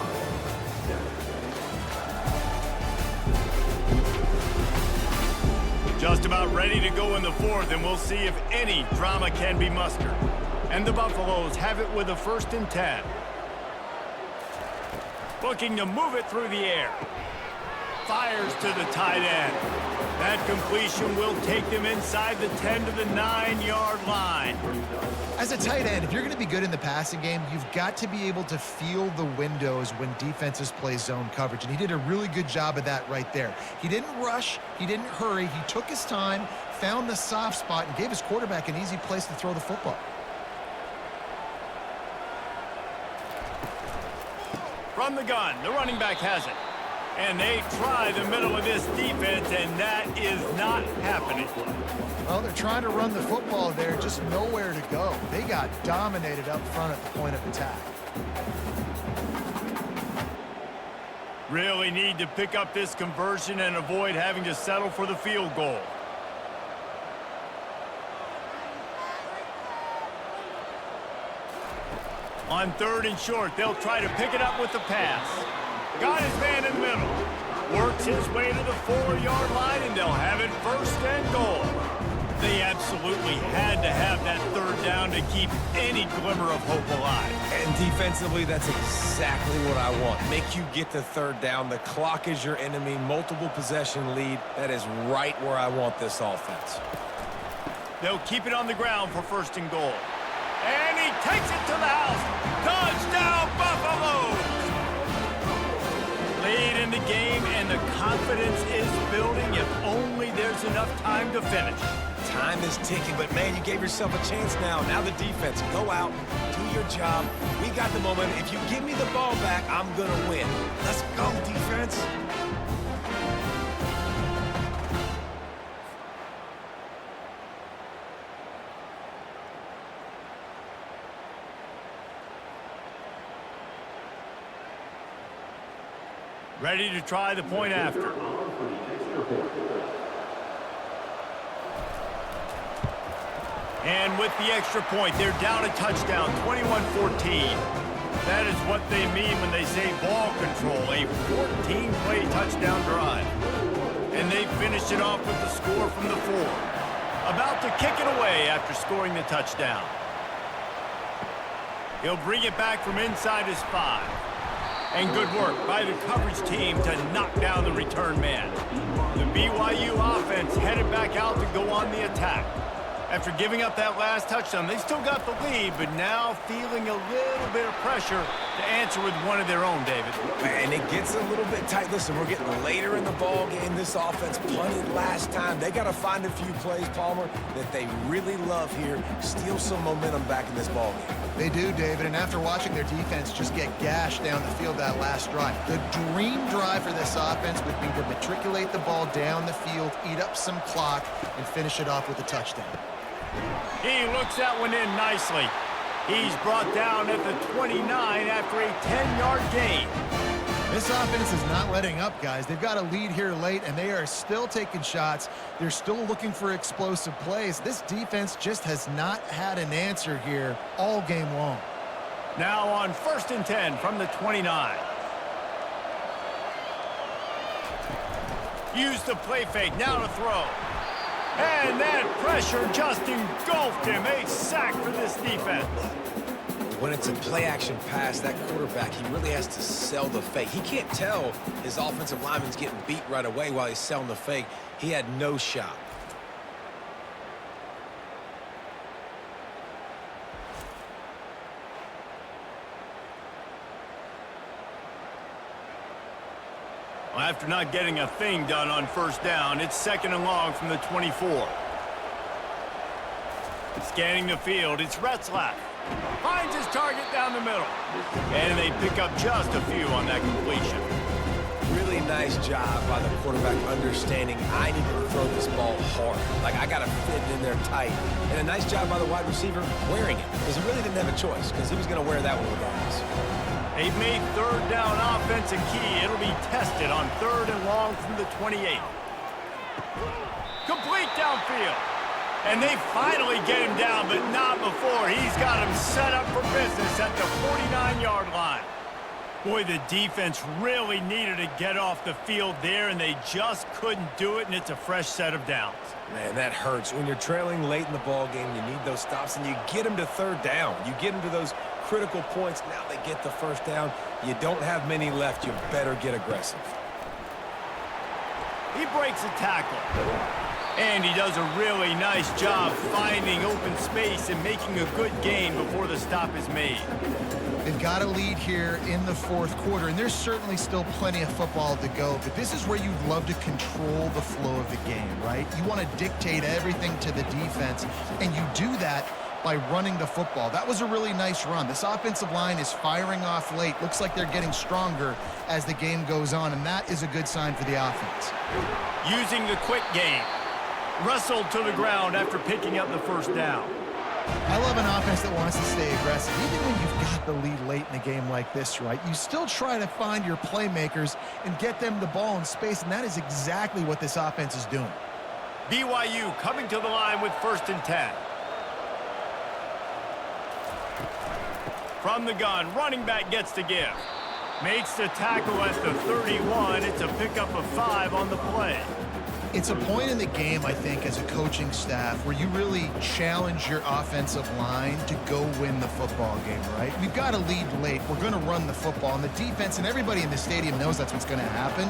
Just about ready to go in the 4th, and we'll see if any drama can be mustered. And the Buffaloes have it with a 1st and 10. Looking to move it through the air. fires to the tight end. That completion will take them inside the 10 to the 9-yard line. As a tight end, if you're going to be good in the passing game, you've got to be able to feel the windows when defenses play zone coverage, and he did a really good job of that right there. He didn't rush, he didn't hurry, he took his time, found the soft spot, and gave his quarterback an easy place to throw the football. From the gun, the running back has it. And they try the middle of this defense, and that is not happening. Well, they're trying to run the football there, just nowhere to go. They got dominated up front at the point of attack. Really need to pick up this conversion and avoid having to settle for the field goal. On 3rd and short, they'll try to pick it up with the pass. Got his man in the middle. Works his way to the 4-yard line, and they'll have it 1st and goal. They absolutely had to have that 3rd down to keep any glimmer of hope alive. And defensively, that's exactly what I want. Make you get the 3rd down. The clock is your enemy. Multiple possession lead. That is right where I want this offense. They'll keep it on the ground for 1st and goal. And he takes it to the house. Touchdown, Buffalo! Lead in the game, and the confidence is building if only there's enough time to finish. Time is ticking, but man, you gave yourself a chance now. Now the defense, go out, do your job. We got the momentum. If you give me the ball back, I'm going to win. Let's go, defense. Ready to try the point after. And with the extra point, they're down a touchdown, 21-14. That is what they mean when they say ball control, a 14-play touchdown drive. And they finished it off with the score from the 4. About to kick it away after scoring the touchdown. He'll bring it back from inside his 5. And good work by the coverage team to knock down the return man. The BYU offense headed back out to go on the attack. After giving up that last touchdown, they still got the lead, but now feeling a little bit of pressure to answer with one of their own, David. And it gets a little bit tight. Listen, we're getting later in the ball game. This offense punted last time. They got to find a few plays, Palmer, that they really love here. Steal some momentum back in this ball game. They do, David, and after watching their defense just get gashed down the field that last drive, the dream drive for this offense would be to matriculate the ball down the field, eat up some clock, and finish it off with a touchdown. He looks that one in nicely. He's brought down at the 29 after a 10-yard gain. This offense is not letting up, guys. They've got a lead here late, and they are still taking shots. They're still looking for explosive plays. This defense just has not had an answer here all game long. Now on 1st and 10 from the 29. Use the play fake, now to throw. And that pressure just engulfed him. A sack for this defense. When it's a play-action pass, that quarterback, he really has to sell the fake. He can't tell his offensive lineman's getting beat right away while he's selling the fake. He had no shot. Well, after not getting a thing done on 1st down, it's 2nd and long from the 24. Scanning the field, it's Retzlaff. Finds his target down the middle. And they pick up just a few on that completion. Really nice job by the quarterback understanding I need to throw this ball hard. Like, I got to fit it in there tight. And a nice job by the wide receiver wearing it, because he really didn't have a choice, because he was going to wear that one regardless. They've made 3rd down offense a key. It'll be tested on 3rd and long from the 28. Complete downfield. And they finally get him down, but not before. He's got him set up for business at the 49-yard line. Boy, the defense really needed to get off the field there, and they just couldn't do it, and it's a fresh set of downs. Man, that hurts. When you're trailing late in the ball game, you need those stops, and you get them to 3rd down. You get them to those critical points. Now they get the 1st down. You don't have many left. You better get aggressive. He breaks a tackle. And he does a really nice job finding open space and making a good gain before the stop is made. They've got a lead here in the fourth quarter, and there's certainly still plenty of football to go, but this is where you'd love to control the flow of the game, right? You want to dictate everything to the defense, and you do that by running the football. That was a really nice run. This offensive line is firing off late. Looks like they're getting stronger as the game goes on, and that is a good sign for the offense. Using the quick game. Wrestled to the ground after picking up the first down. I love an offense that wants to stay aggressive. Even when you've got the lead late in a game like this, right, you still try to find your playmakers and get them the ball in space, and that is exactly what this offense is doing. BYU coming to the line with 1st and 10. From the gun, running back gets to give. Makes the tackle at the 31. It's a pickup of 5 on the play. It's a point in the game, I think, as a coaching staff where you really challenge your offensive line to go win the football game, right? We've got to lead late. We're going to run the football, and the defense and everybody in the stadium knows that's what's going to happen.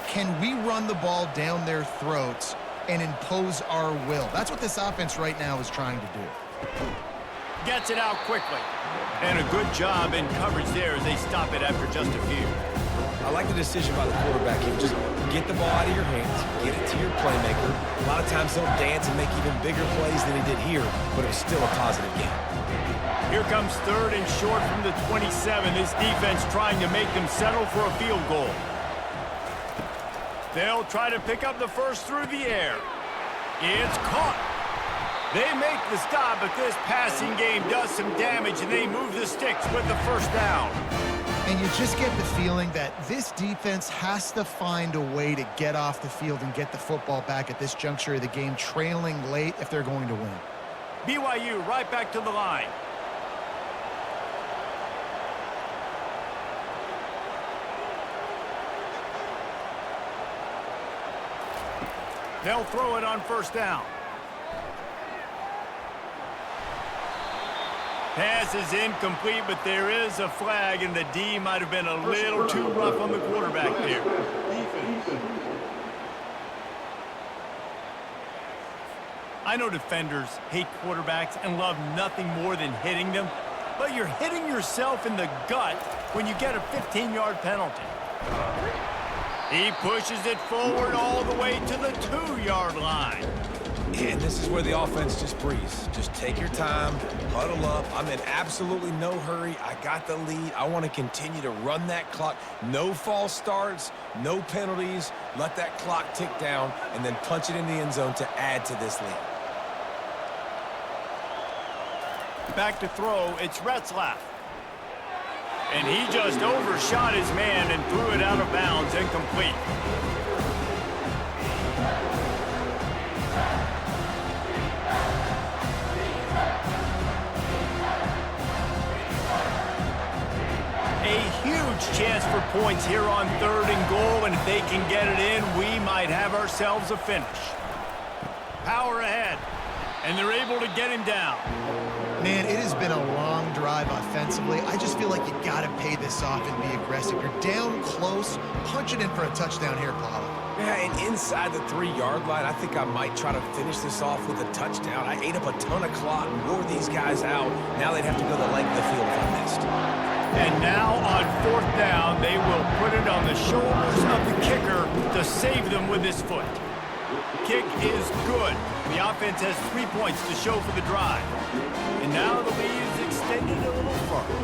Can we run the ball down their throats and impose our will? That's what this offense right now is trying to do. Gets it out quickly. And a good job in coverage there as they stop it after just a few. I like the decision by the quarterback here. Just get the ball out of your hands, get it to your playmaker. A lot of times he'll dance and make even bigger plays than he did here, but it was still a positive game. Here comes 3rd and short from the 27. This defense trying to make them settle for a field goal. They'll try to pick up the first through the air. It's caught. They make the stop, but this passing game does some damage, and they move the sticks with the first down. And you just get the feeling that this defense has to find a way to get off the field and get the football back at this juncture of the game, trailing late if they're going to win. BYU right back to the line. They'll throw it on 1st down. Pass is incomplete, but there is a flag, and the D might have been a little too rough on the quarterback there. I know defenders hate quarterbacks and love nothing more than hitting them, but you're hitting yourself in the gut when you get a 15-yard penalty. He pushes it forward all the way to the 2-yard line. And this is where the offense just breathes. Just take your time, huddle up. I'm in absolutely no hurry. I got the lead. I want to continue to run that clock. No false starts, no penalties. Let that clock tick down and then punch it in the end zone to add to this lead. Back to throw, it's Retzlaff. And he just overshot his man and threw it out of bounds, incomplete. A huge chance for points here on 3rd and goal, and if they can get it in, we might have ourselves a finish. Power ahead, and they're able to get him down. Man, it has been a long drive offensively. I just feel like you got to pay this off and be aggressive. You're down close. Punch it in for a touchdown here, Paulo. Yeah, and inside the 3-yard line, I think I might try to finish this off with a touchdown. I ate up a ton of clock, wore these guys out. Now they'd have to go the length of the field if I missed. And now on 4th down, they will put it on the shoulders of the kicker to save them with his foot. Kick is good. The offense has 3 points to show for the drive. And now the lead is extended a little further.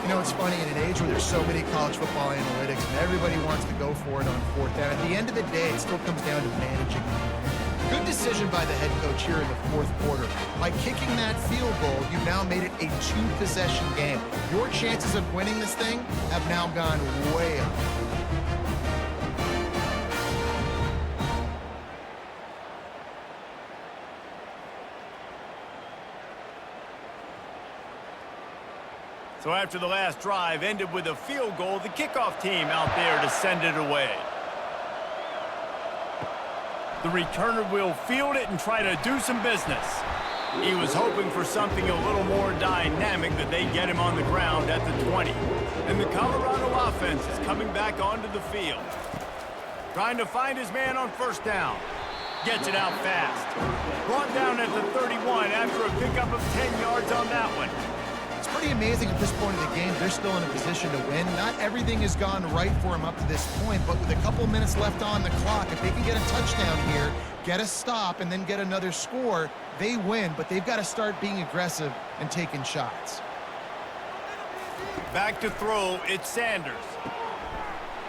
You know, it's funny, in an age where there's so many college football analytics and everybody wants to go for it on 4th down, at the end of the day, it still comes down to managing. Good decision by the head coach here in the 4th quarter. By kicking that field goal, you've now made it a 2-possession game. Your chances of winning this thing have now gone way up. So after the last drive ended with a field goal, the kickoff team out there to send it away. The returner will field it and try to do some business. He was hoping for something a little more dynamic, but they get him on the ground at the 20. And the Colorado offense is coming back onto the field. Trying to find his man on first down. Gets it out fast. Brought down at the 31 after a pickup of 10 yards on that one. It's pretty amazing at this point of the game. They're still in a position to win. Not everything has gone right for them up to this point, but with a couple minutes left on the clock, if they can get a touchdown here, get a stop, and then get another score, they win, but they've got to start being aggressive and taking shots. Back to throw, it's Sanders.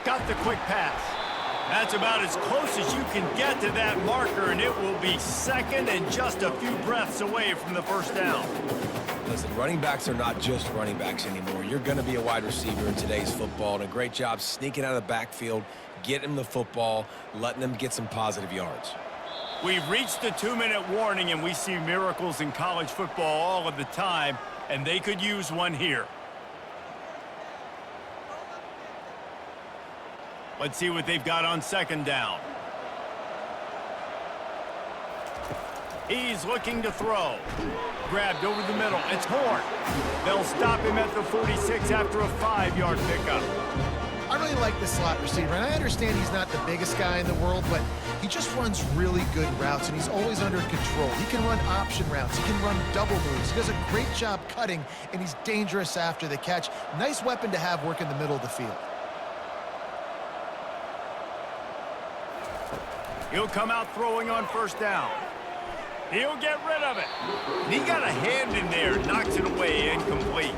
Got the quick pass. That's about as close as you can get to that marker, and it will be second and just a few breaths away from the first down. Listen, running backs are not just running backs anymore. You're going to be a wide receiver in today's football, and a great job sneaking out of the backfield, getting them the football, letting them get some positive yards. We've reached the 2-minute warning, and we see miracles in college football all of the time, and they could use one here. Let's see what they've got on second down. He's looking to throw. Grabbed over the middle. It's Horn. They'll stop him at the 46 after a 5-yard pickup. I really like this slot receiver, and I understand he's not the biggest guy in the world, but he just runs really good routes, and he's always under control. He can run option routes. He can run double moves. He does a great job cutting, and he's dangerous after the catch. Nice weapon to have work in the middle of the field. He'll come out throwing on first down. He'll get rid of it. He got a hand in there, knocks it away, incomplete.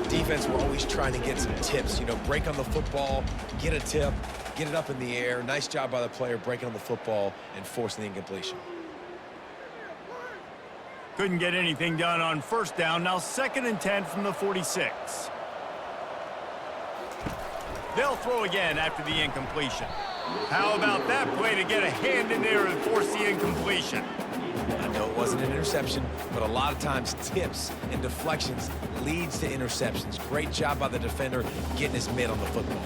Defense, we're always trying to get some tips. You know, break on the football, get a tip, get it up in the air. Nice job by the player breaking on the football and forcing the incompletion. Couldn't get anything done on first down. Now 2nd and 10 from the 46. They'll throw again after the incompletion. How about that play to get a hand in there and force the incompletion? I know it wasn't an interception, but a lot of times tips and deflections leads to interceptions. Great job by the defender getting his mitt on the football.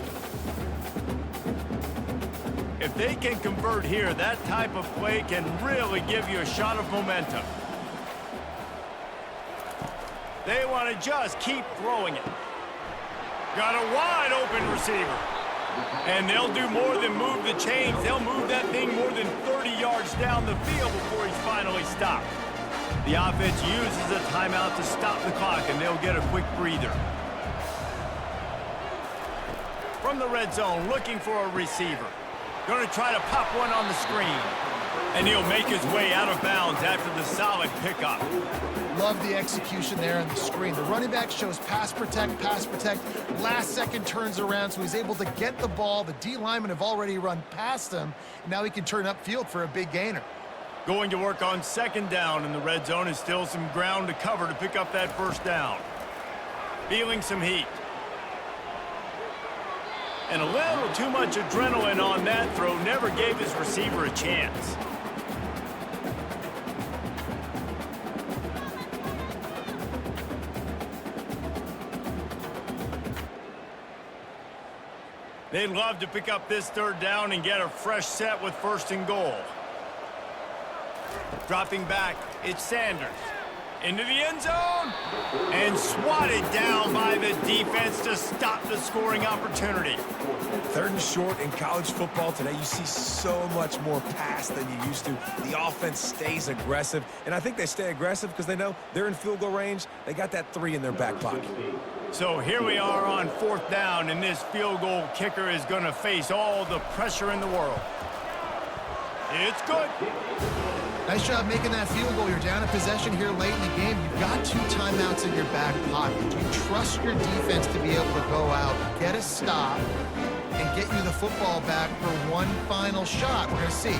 If they can convert here, that type of play can really give you a shot of momentum. They want to just keep throwing it. Got a wide open receiver. And they'll do more than move the chains. They'll move that thing more than 30 yards down the field before he's finally stopped. The offense uses a timeout to stop the clock, and they'll get a quick breather. From the red zone, looking for a receiver. Going to try to pop one on the screen. And he'll make his way out of bounds after the solid pickup. Love the execution there on the screen. The running back shows pass protect, last second turns around, so he's able to get the ball. The D linemen have already run past him, and now he can turn upfield for a big gainer. Going to work on second down, and the red zone is still some ground to cover to pick up that first down. Feeling some heat. And a little too much adrenaline on that throw, never gave his receiver a chance. They'd love to pick up this third down and get a fresh set with 1st and goal. Dropping back, it's Sanders. Into the end zone. And swatted down by the defense to stop the scoring opportunity. 3rd and short in college football today. You see so much more pass than you used to. The offense stays aggressive, and I think they stay aggressive because they know they're in field goal range. They got that 3 in their back pocket. So here we are on 4th down, and this field goal kicker is going to face all the pressure in the world. It's good. Nice job making that field goal. You're down a possession here late in the game. You've got 2 timeouts in your back pocket. Do you trust your defense to be able to go out, get a stop, and get you the football back for one final shot? We're going to see.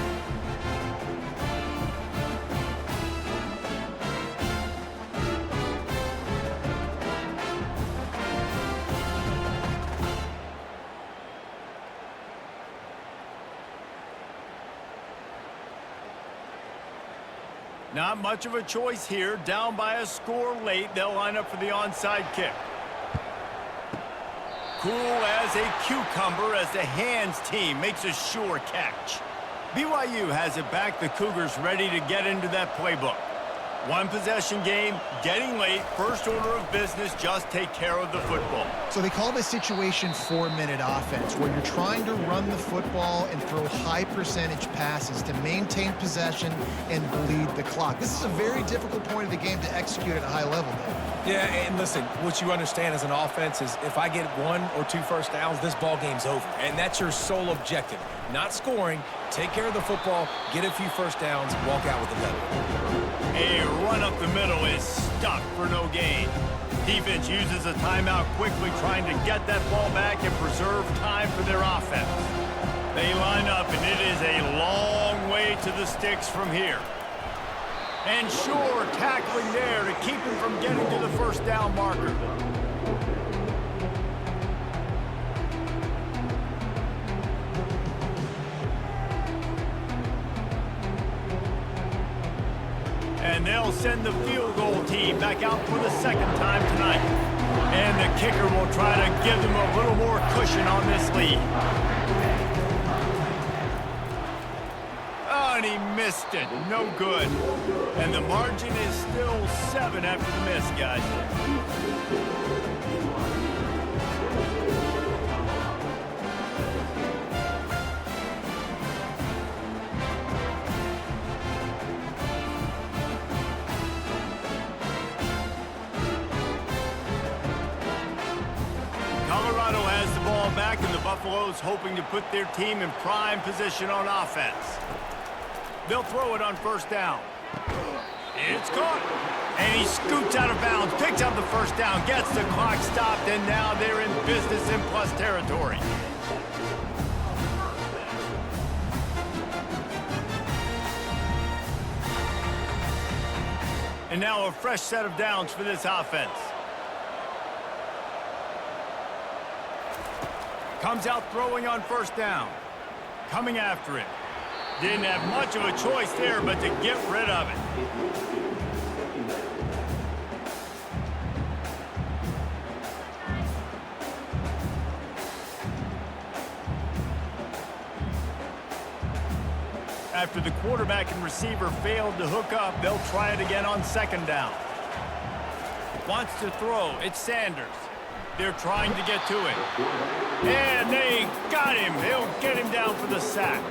Not much of a choice here. Down by a score late. They'll line up for the onside kick. Cool as a cucumber as the hands team makes a sure catch. BYU has it back. The Cougars ready to get into that playbook. One possession game, getting late, first order of business, just take care of the football. So they call this situation 4-minute offense, where you're trying to run the football and throw high percentage passes to maintain possession and bleed the clock. This is a very difficult point of the game to execute at a high level, Dave. Yeah, and listen, what you understand as an offense is if I get 1 or 2 first downs, this ball game's over. And that's your sole objective. Not scoring, take care of the football, get a few first downs, walk out with the W. A run up the middle is stuck for no gain. Defense uses a timeout quickly, trying to get that ball back and preserve time for their offense. They line up, and it is a long way to the sticks from here. And sure, tackling there to keep him from getting to the first down marker. And they'll send the field goal team back out for the second time tonight. And the kicker will try to give them a little more cushion on this lead. Oh, and he missed it. No good. And the margin is still 7 after the miss, guys. Colorado has the ball back, and the Buffaloes hoping to put their team in prime position on offense. They'll throw it on first down. It's caught. And he scoots out of bounds, picks up the first down, gets the clock stopped, and now they're in business in plus territory. And now a fresh set of downs for this offense. Comes out throwing on first down. Coming after it. Didn't have much of a choice there, but to get rid of it. After the quarterback and receiver failed to hook up, they'll try it again on second down. Wants to throw. It's Sanders. They're trying to get to it. And they got him. They'll get him down for the sack.